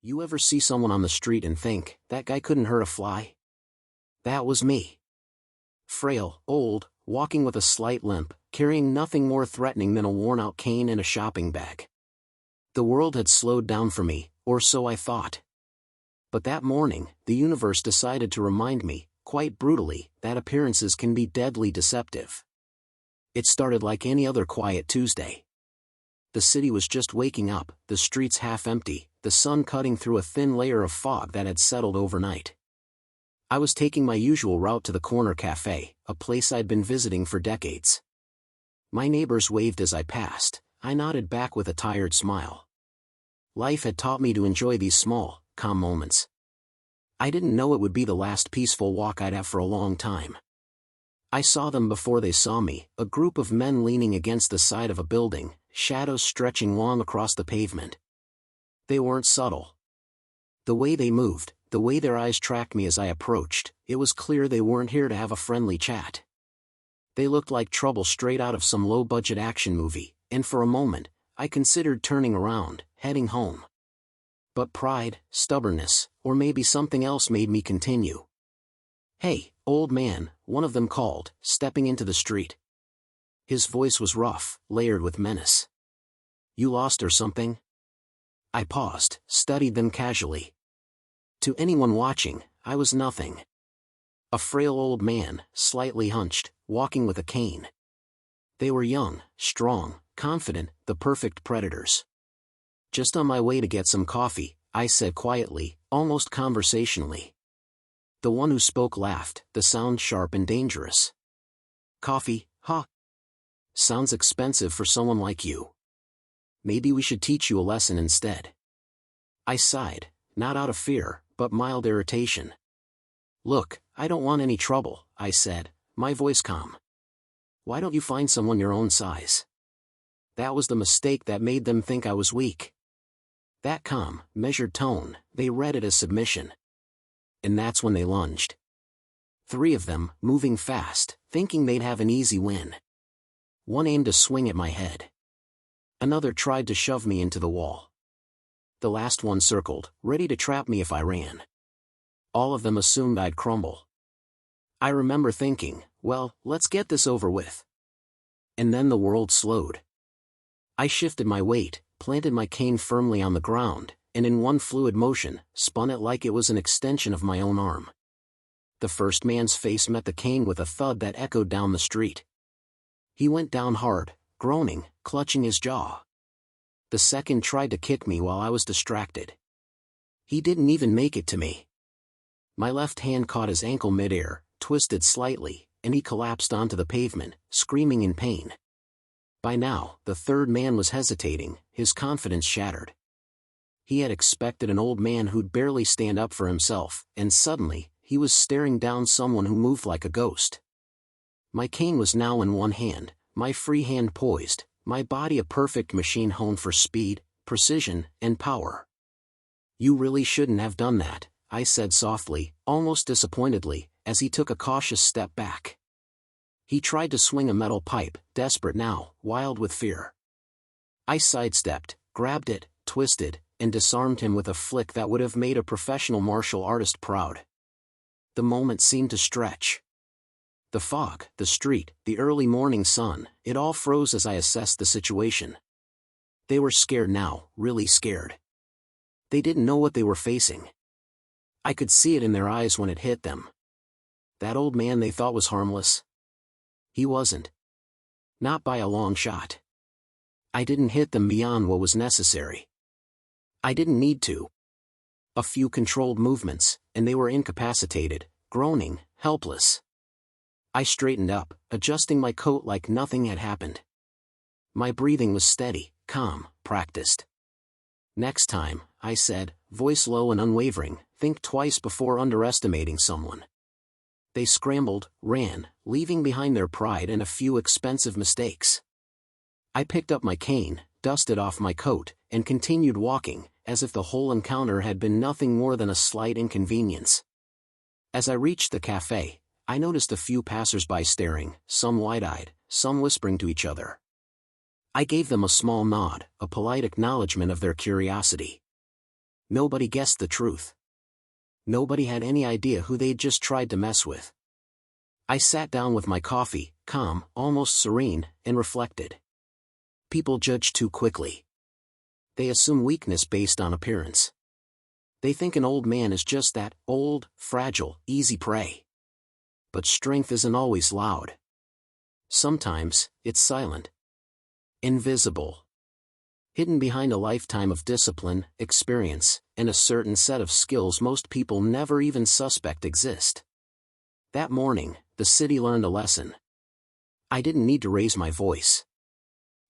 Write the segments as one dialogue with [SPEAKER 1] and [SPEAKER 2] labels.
[SPEAKER 1] You ever see someone on the street and think, that guy couldn't hurt a fly? That was me. Frail, old, walking with a slight limp, carrying nothing more threatening than a worn-out cane and a shopping bag. The world had slowed down for me, or so I thought. But that morning, the universe decided to remind me, quite brutally, that appearances can be deadly deceptive. It started like any other quiet Tuesday. The city was just waking up, the streets half empty, the sun cutting through a thin layer of fog that had settled overnight. I was taking my usual route to the corner cafe, a place I'd been visiting for decades. My neighbors waved as I passed. I nodded back with a tired smile. Life had taught me to enjoy these small, calm moments. I didn't know it would be the last peaceful walk I'd have for a long time. I saw them before they saw me, a group of men leaning against the side of a building, shadows stretching long across the pavement. They weren't subtle. The way they moved, the way their eyes tracked me as I approached, it was clear they weren't here to have a friendly chat. They looked like trouble straight out of some low-budget action movie, and for a moment, I considered turning around, heading home. But pride, stubbornness, or maybe something else made me continue. "Hey, old man," one of them called, stepping into the street. His voice was rough, layered with menace. "You lost or something?" I paused, studied them casually. To anyone watching, I was nothing. A frail old man, slightly hunched, walking with a cane. They were young, strong, confident, the perfect predators. "Just on my way to get some coffee," I said quietly, almost conversationally. The one who spoke laughed, the sound sharp and dangerous. "Coffee, huh? Sounds expensive for someone like you. Maybe we should teach you a lesson instead." I sighed, not out of fear, but mild irritation. "Look, I don't want any trouble," I said, my voice calm. "Why don't you find someone your own size?" That was the mistake that made them think I was weak. That calm, measured tone, they read it as submission. And that's when they lunged. 3 of them, moving fast, thinking they'd have an easy win. One aimed a swing at my head. Another tried to shove me into the wall. The last one circled, ready to trap me if I ran. All of them assumed I'd crumble. I remember thinking, well, let's get this over with. And then the world slowed. I shifted my weight, planted my cane firmly on the ground, and in one fluid motion, spun it like it was an extension of my own arm. The first man's face met the cane with a thud that echoed down the street. He went down hard, groaning, clutching his jaw. The second tried to kick me while I was distracted. He didn't even make it to me. My left hand caught his ankle midair, twisted slightly, and he collapsed onto the pavement, screaming in pain. By now, the third man was hesitating, his confidence shattered. He had expected an old man who'd barely stand up for himself, and suddenly, he was staring down someone who moved like a ghost. My cane was now in one hand, my free hand poised, my body a perfect machine honed for speed, precision, and power. "You really shouldn't have done that," I said softly, almost disappointedly, as he took a cautious step back. He tried to swing a metal pipe, desperate now, wild with fear. I sidestepped, grabbed it, twisted, and disarmed him with a flick that would have made a professional martial artist proud. The moment seemed to stretch. The fog, the street, the early morning sun, it all froze as I assessed the situation. They were scared now, really scared. They didn't know what they were facing. I could see it in their eyes when it hit them. That old man they thought was harmless. He wasn't. Not by a long shot. I didn't hit them beyond what was necessary. I didn't need to. A few controlled movements, and they were incapacitated, groaning, helpless. I straightened up, adjusting my coat like nothing had happened. My breathing was steady, calm, practiced. "Next time," I said, voice low and unwavering, "think twice before underestimating someone." They scrambled, ran, leaving behind their pride and a few expensive mistakes. I picked up my cane, dusted off my coat, and continued walking, as if the whole encounter had been nothing more than a slight inconvenience. As I reached the cafe, I noticed a few passers-by staring, some wide-eyed, some whispering to each other. I gave them a small nod, a polite acknowledgement of their curiosity. Nobody guessed the truth. Nobody had any idea who they'd just tried to mess with. I sat down with my coffee, calm, almost serene, and reflected. People judge too quickly. They assume weakness based on appearance. They think an old man is just that, old, fragile, easy prey. But strength isn't always loud. Sometimes, it's silent. Invisible. Hidden behind a lifetime of discipline, experience, and a certain set of skills most people never even suspect exist. That morning, the city learned a lesson. I didn't need to raise my voice.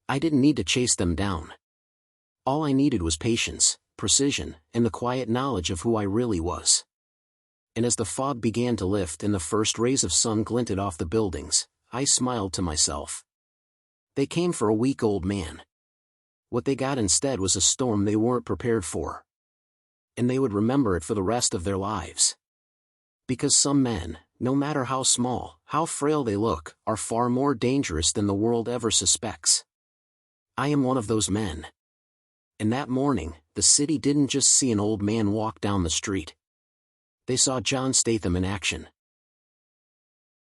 [SPEAKER 1] I didn't need to chase them down. All I needed was patience, precision, and the quiet knowledge of who I really was. And as the fog began to lift and the first rays of sun glinted off the buildings, I smiled to myself. They came for a weak old man. What they got instead was a storm they weren't prepared for. And they would remember it for the rest of their lives. Because some men, no matter how small, how frail they look, are far more dangerous than the world ever suspects. I am one of those men. And that morning, the city didn't just see an old man walk down the street. They saw John Statham in action.